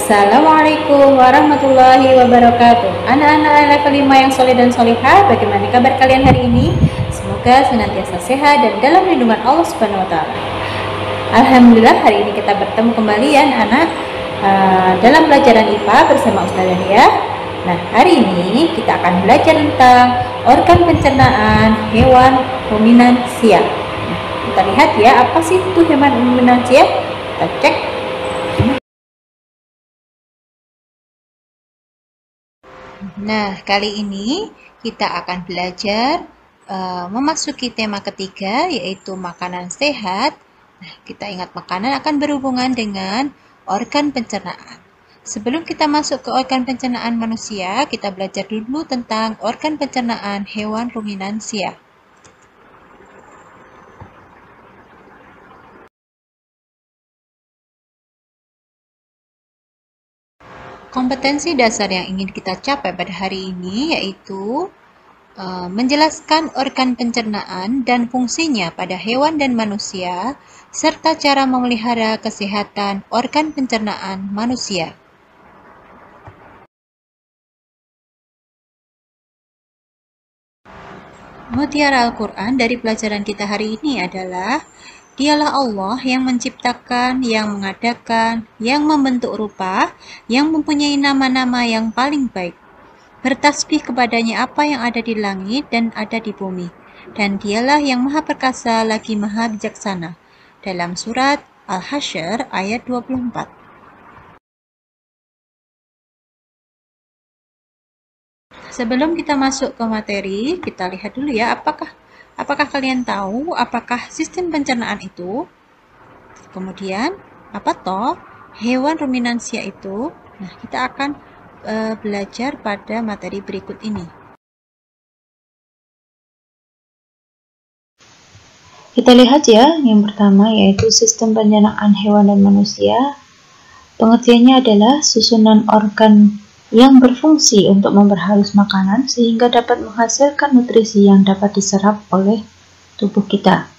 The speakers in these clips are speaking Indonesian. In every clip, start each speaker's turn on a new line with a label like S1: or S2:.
S1: Assalamualaikum warahmatullahi wabarakatuh. Anak-anak level 5 yang soleh dan solihah, bagaimana kabar kalian hari ini? Semoga senantiasa sehat dan dalam lindungan Allah Subhanahu wa Ta'ala. Alhamdulillah, hari ini kita bertemu kembali ya anak-anak dalam pelajaran IPA bersama Ustazah Dia. Nah, hari ini kita akan belajar tentang organ pencernaan hewan ruminansia. Nah, kita lihat ya, apa sih itu hewan ruminansia? Kita cek. Nah, kali ini kita akan belajar memasuki tema ketiga, yaitu makanan sehat. Nah, kita ingat makanan akan berhubungan dengan organ pencernaan. Sebelum kita masuk ke organ pencernaan manusia, kita belajar dulu tentang organ pencernaan hewan ruminansia. Kompetensi dasar yang ingin kita capai pada hari ini yaitu menjelaskan organ pencernaan dan fungsinya pada hewan dan manusia, serta cara memelihara kesehatan organ pencernaan manusia. Mutiara Al-Quran dari pelajaran kita hari ini adalah, Dialah Allah yang menciptakan, yang mengadakan, yang membentuk rupa, yang mempunyai nama-nama yang paling baik. Bertasbih kepadanya apa yang ada di langit dan ada di bumi. Dan dialah yang maha perkasa lagi maha bijaksana. Dalam surat Al-Hasyr ayat 24. Sebelum kita masuk ke materi, kita lihat dulu ya, apakah kalian tahu apakah sistem pencernaan itu? Kemudian, apa toh hewan ruminansia itu? Nah, kita akan belajar pada materi berikut ini. Kita lihat ya, yang pertama yaitu sistem pencernaan hewan dan manusia. Pengertiannya adalah susunan organ yang berfungsi untuk memperhalus makanan sehingga dapat menghasilkan nutrisi yang dapat diserap oleh tubuh kita.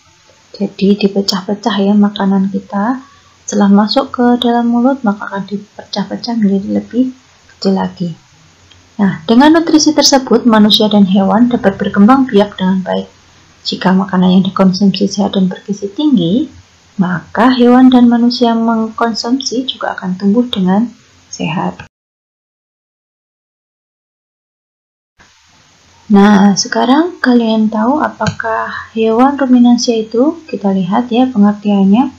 S1: Jadi dipecah-pecah ya makanan kita. Setelah masuk ke dalam mulut maka akan dipecah-pecah menjadi lebih kecil lagi. Nah, dengan nutrisi tersebut manusia dan hewan dapat berkembang biak dengan baik. Jika makanan yang dikonsumsi sehat dan bergizi tinggi, maka hewan dan manusia yang mengkonsumsi juga akan tumbuh dengan sehat. Nah, sekarang kalian tahu apakah hewan ruminansia itu? Kita lihat ya pengertiannya.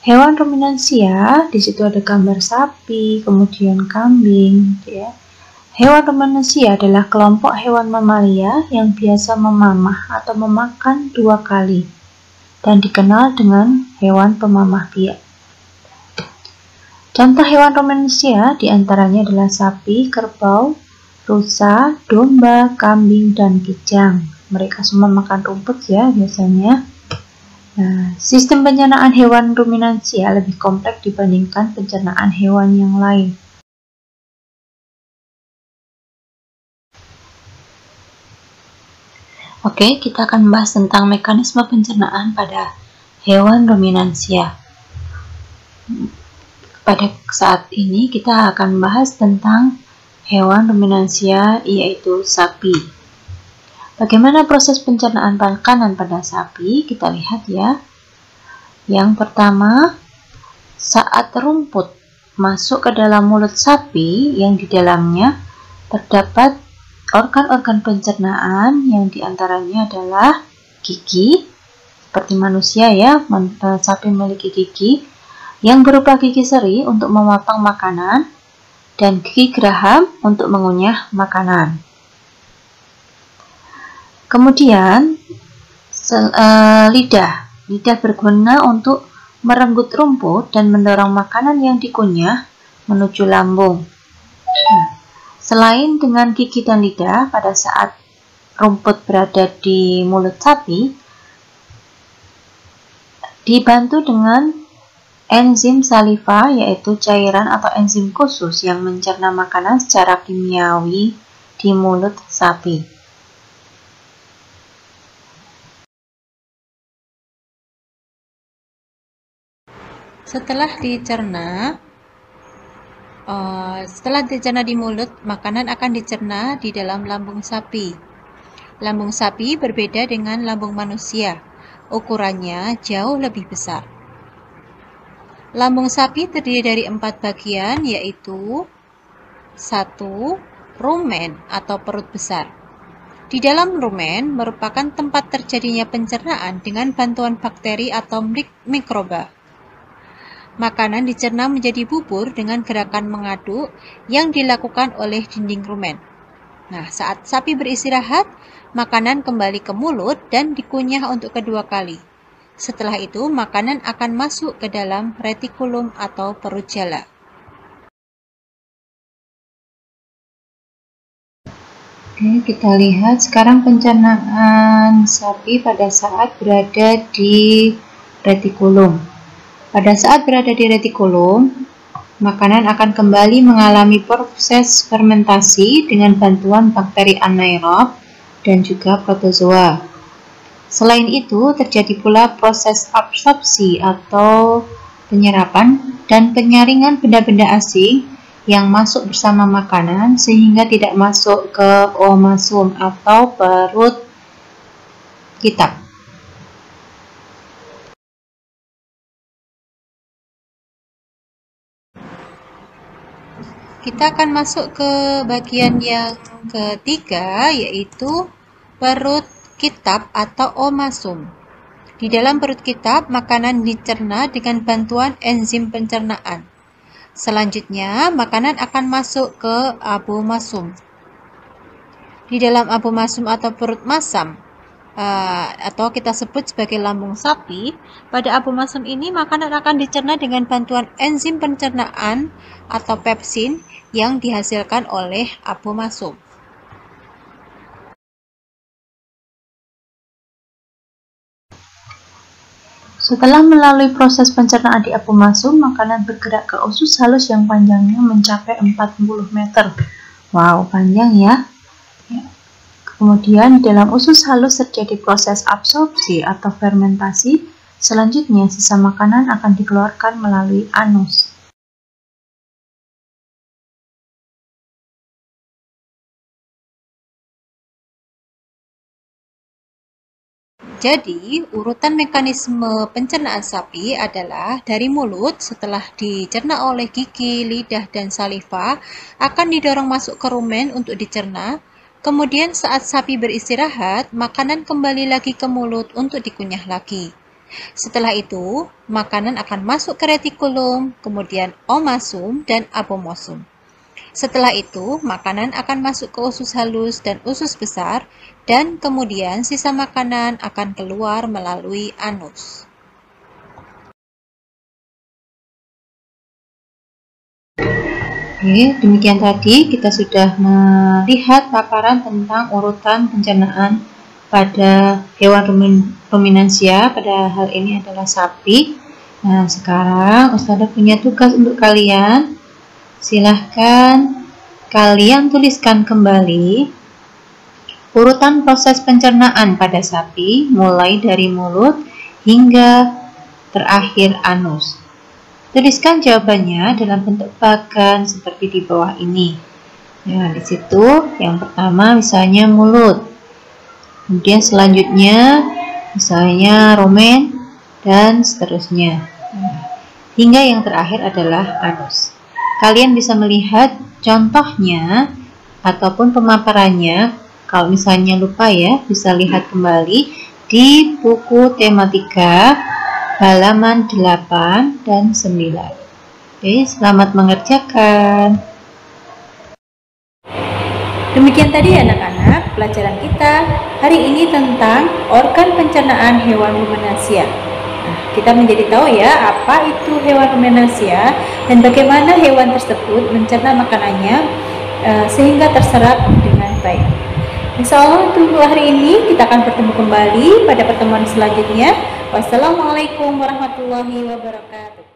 S1: Hewan ruminansia, di situ ada gambar sapi, kemudian kambing, ya. Hewan ruminansia adalah kelompok hewan mamalia yang biasa memamah atau memakan 2 kali dan dikenal dengan hewan pemamah biak. Contoh hewan ruminansia diantaranya adalah sapi, kerbau, rusa, domba, kambing, dan kijang. Mereka semua makan rumput ya biasanya. Nah, sistem pencernaan hewan ruminansia lebih kompleks dibandingkan pencernaan hewan yang lain. Oke, kita akan membahas tentang mekanisme pencernaan pada hewan ruminansia. Pada saat ini kita akan membahas tentang hewan ruminansia yaitu sapi. Bagaimana proses pencernaan makanan pada sapi? Kita lihat ya. Yang pertama, saat rumput masuk ke dalam mulut sapi yang di dalamnya terdapat organ-organ pencernaan yang diantaranya adalah gigi, seperti manusia ya, sapi memiliki gigi yang berupa gigi seri untuk memotong makanan dan gigi geraham untuk mengunyah makanan. Kemudian lidah berguna untuk merenggut rumput dan mendorong makanan yang dikunyah menuju lambung. Nah, selain dengan gigi dan lidah, pada saat rumput berada di mulut sapi, dibantu dengan enzim saliva, yaitu cairan atau enzim khusus yang mencerna makanan secara kimiawi di mulut sapi. Setelah dicerna,
S2: Setelah dicerna di mulut, makanan akan dicerna di dalam lambung sapi. Lambung sapi berbeda dengan lambung manusia. Ukurannya jauh lebih besar. Lambung sapi terdiri dari 4 bagian, yaitu 1. Rumen atau perut besar. Di dalam rumen merupakan tempat terjadinya pencernaan dengan bantuan bakteri atau mikroba. Makanan dicerna menjadi bubur dengan gerakan mengaduk yang dilakukan oleh dinding rumen. Nah, saat sapi beristirahat, makanan kembali ke mulut dan dikunyah untuk kedua kali. Setelah itu, makanan akan masuk ke dalam retikulum atau perut jala.
S1: Oke, kita lihat sekarang pencernaan sapi pada saat berada di retikulum. Pada saat berada di retikulum, makanan akan kembali mengalami proses fermentasi dengan bantuan bakteri anaerob dan juga protozoa. Selain itu, terjadi pula proses absorpsi atau penyerapan dan penyaringan benda-benda asing yang masuk bersama makanan sehingga tidak masuk ke omasum atau perut kitab.
S2: Kita akan masuk ke bagian yang ketiga, yaitu perut kitab atau omasum. Di dalam perut kitab, makanan dicerna dengan bantuan enzim pencernaan. Selanjutnya, makanan akan masuk ke abomasum. Di dalam abomasum atau perut masam, atau kita sebut sebagai lambung sapi, pada abomasum ini makanan akan dicerna dengan bantuan enzim pencernaan atau pepsin yang dihasilkan oleh abomasum.
S1: Setelah melalui proses pencernaan di abomasum, makanan bergerak ke usus halus yang panjangnya mencapai 40 meter. Wow, panjang ya. Kemudian di dalam usus halus terjadi proses absorpsi atau fermentasi. Selanjutnya sisa makanan akan dikeluarkan melalui anus.
S2: Jadi, urutan mekanisme pencernaan sapi adalah dari mulut setelah dicerna oleh gigi, lidah, dan saliva akan didorong masuk ke rumen untuk dicerna. Kemudian saat sapi beristirahat, makanan kembali lagi ke mulut untuk dikunyah lagi. Setelah itu, makanan akan masuk ke retikulum, kemudian omasum, dan abomasum. Setelah itu, makanan akan masuk ke usus halus dan usus besar, dan kemudian sisa makanan akan keluar melalui anus.
S1: Oke, demikian tadi kita sudah melihat paparan tentang urutan pencernaan pada hewan ruminansia, pada hal ini adalah sapi. Nah, sekarang Ustazah punya tugas untuk kalian. Silahkan kalian tuliskan kembali urutan proses pencernaan pada sapi mulai dari mulut hingga terakhir anus. Tuliskan jawabannya dalam bentuk bagan seperti di bawah ini. Nah, di situ yang pertama misalnya mulut. Kemudian selanjutnya misalnya rumen dan seterusnya. Hingga yang terakhir adalah anus. Kalian bisa melihat contohnya ataupun pemaparannya. Kalau misalnya lupa ya, bisa lihat kembali di buku tematika halaman 8 dan 9. Oke, selamat mengerjakan.
S2: Demikian tadi anak-anak pelajaran kita hari ini tentang organ pencernaan hewan ruminansia. Nah, kita menjadi tahu ya apa itu hewan ruminansia dan bagaimana hewan tersebut mencerna makanannya sehingga terserap dengan baik. Insya Allah untuk hari ini kita akan bertemu kembali pada pertemuan selanjutnya. Wassalamualaikum warahmatullahi wabarakatuh.